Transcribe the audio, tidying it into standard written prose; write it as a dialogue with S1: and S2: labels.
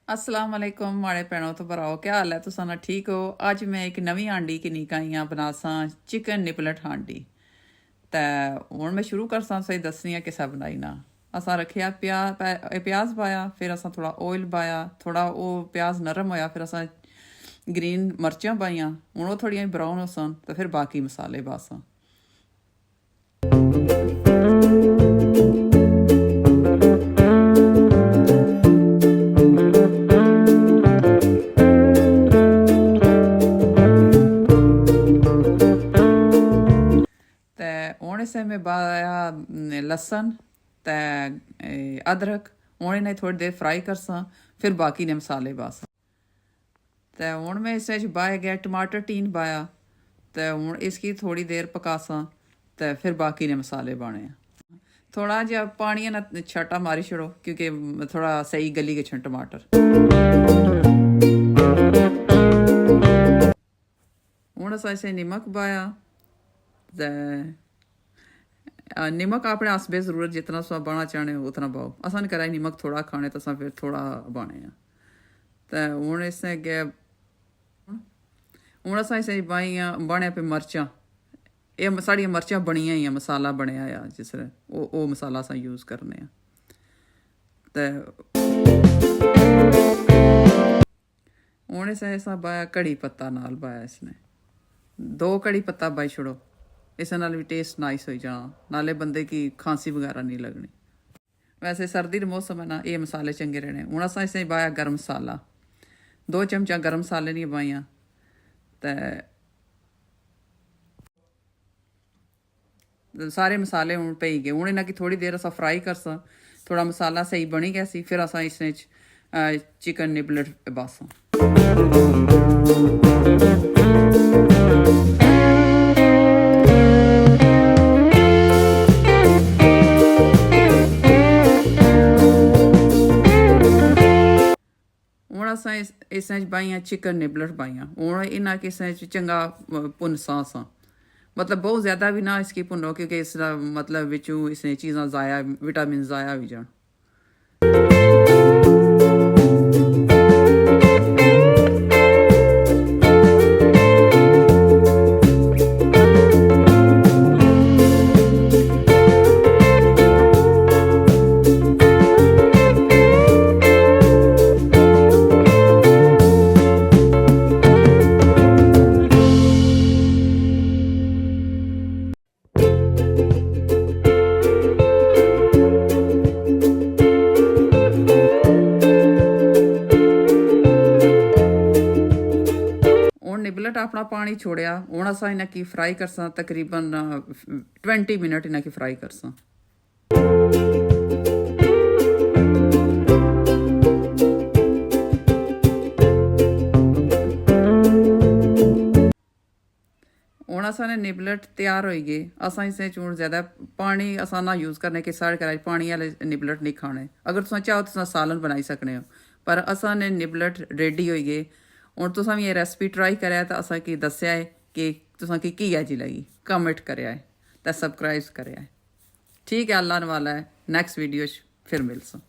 S1: अस्सलाम वालेकुम माड़े भैनों तो भराओ, क्या हाल है? तुसां ठीक हो? अज मैं एक नवी हांडी किन्नी काइयां बनासा चिकन निबलट हांडी। ते हुण मैं शुरू करसा सही दसनी है किसा बनाई ना। असां रखिया प्याज पाया, फिर असां थोड़ा ऑयल पाया, थोड़ा वो प्याज नरम होया, फिर असां ग्रीन मर्चां पाइयां, हुण वो थोड़ियां ब्राउन होसन तो फिर बाकी मसाले पासां। हूँ इसे में पाया लसन ते अदरक, हूँ इन्हें थोड़ी देर फ्राई करसा, फिर बाकी ने मसाले पासा। तो हूँ मैं इस पाया गया टमाटर टीन पाया, तो हूँ इसकी थोड़ी देर पकासा, तो फिर बाकी ने मसाले पाने। थोड़ा जहा पानी ना छाटा मारी छोड़ो क्योंकि थोड़ा सही गली गए टमाटर। हूँ अस इसे नमक पाया, नमक अपने आसबे जरूरत जितना सा पाना चाहने उतना पाओ। असा नहीं करा नमक थोड़ा खाने तो फिर थोड़ा पाने। तो हूँ इसने अगे हूँ अस इसे पाइया बने पे मर्चां, ये साड़ियां मर्चां बनिया ही मसाला बनया आ जिसले वो मसाला अस यूज करने। तो हूँ इसे पाया कड़ी पत्ता नाल पाया, इसने 2 कड़ी पत्ता पाई छोड़ो, इस नाल भी टेस्ट नाइस हो जाना, नाले बंदे की खांसी वगैरह नहीं लगनी। वैसे सर्दी का मौसम है ना, ये मसाले चंगे रहने। हूँ अस इसे पाया गर्म मसाला, 2 चमचा गर्म मसाले नहीं पाइया। तो सारे मसाले हूँ पई गए। हूँ इन्हें की थोड़ी देर असा फ्राई करसा, थोड़ा मसाला सही बनी गया सी, फिर असा इसने चिकन निबलट पासा। हूँ अस इस पाइया चिकन निबलट पाइया। हूँ इन्हें किस चंगा भुनसा असा, मतलब बहुत ज़्यादा भी ना इसकी भुनो क्योंकि इसका मतलब विचू इसने चीज़ा ज़ाया, विटामिन ज़ाया भी जान। निबलट अपना पानी छोड़िया। हूँ अस इन्हें की फ्राई करसा, तकरीबन 20 मिनट इन्हें की फ्राई करसा। हूँ असाने निबलट तैयार हो गए। असा इसे हूँ ज्यादा पानी असा ना यूज करने कि साढ़े घर पानी वाले निबलट नहीं खाने। अगर तुम चाहो तो सालन बनाई सकने हो, पर असा ने निबलट रेडी हो गए। हूँ तुसा भी ये रेसिपी ट्राई कराया तो असा की दसिया है कि तुसा की अजी लगी, कमेंट कराया है तो सबसक्राइब कराया है। ठीक है, अल्लाह वाला है, नैक्सट वीडियो फिर मिलसा।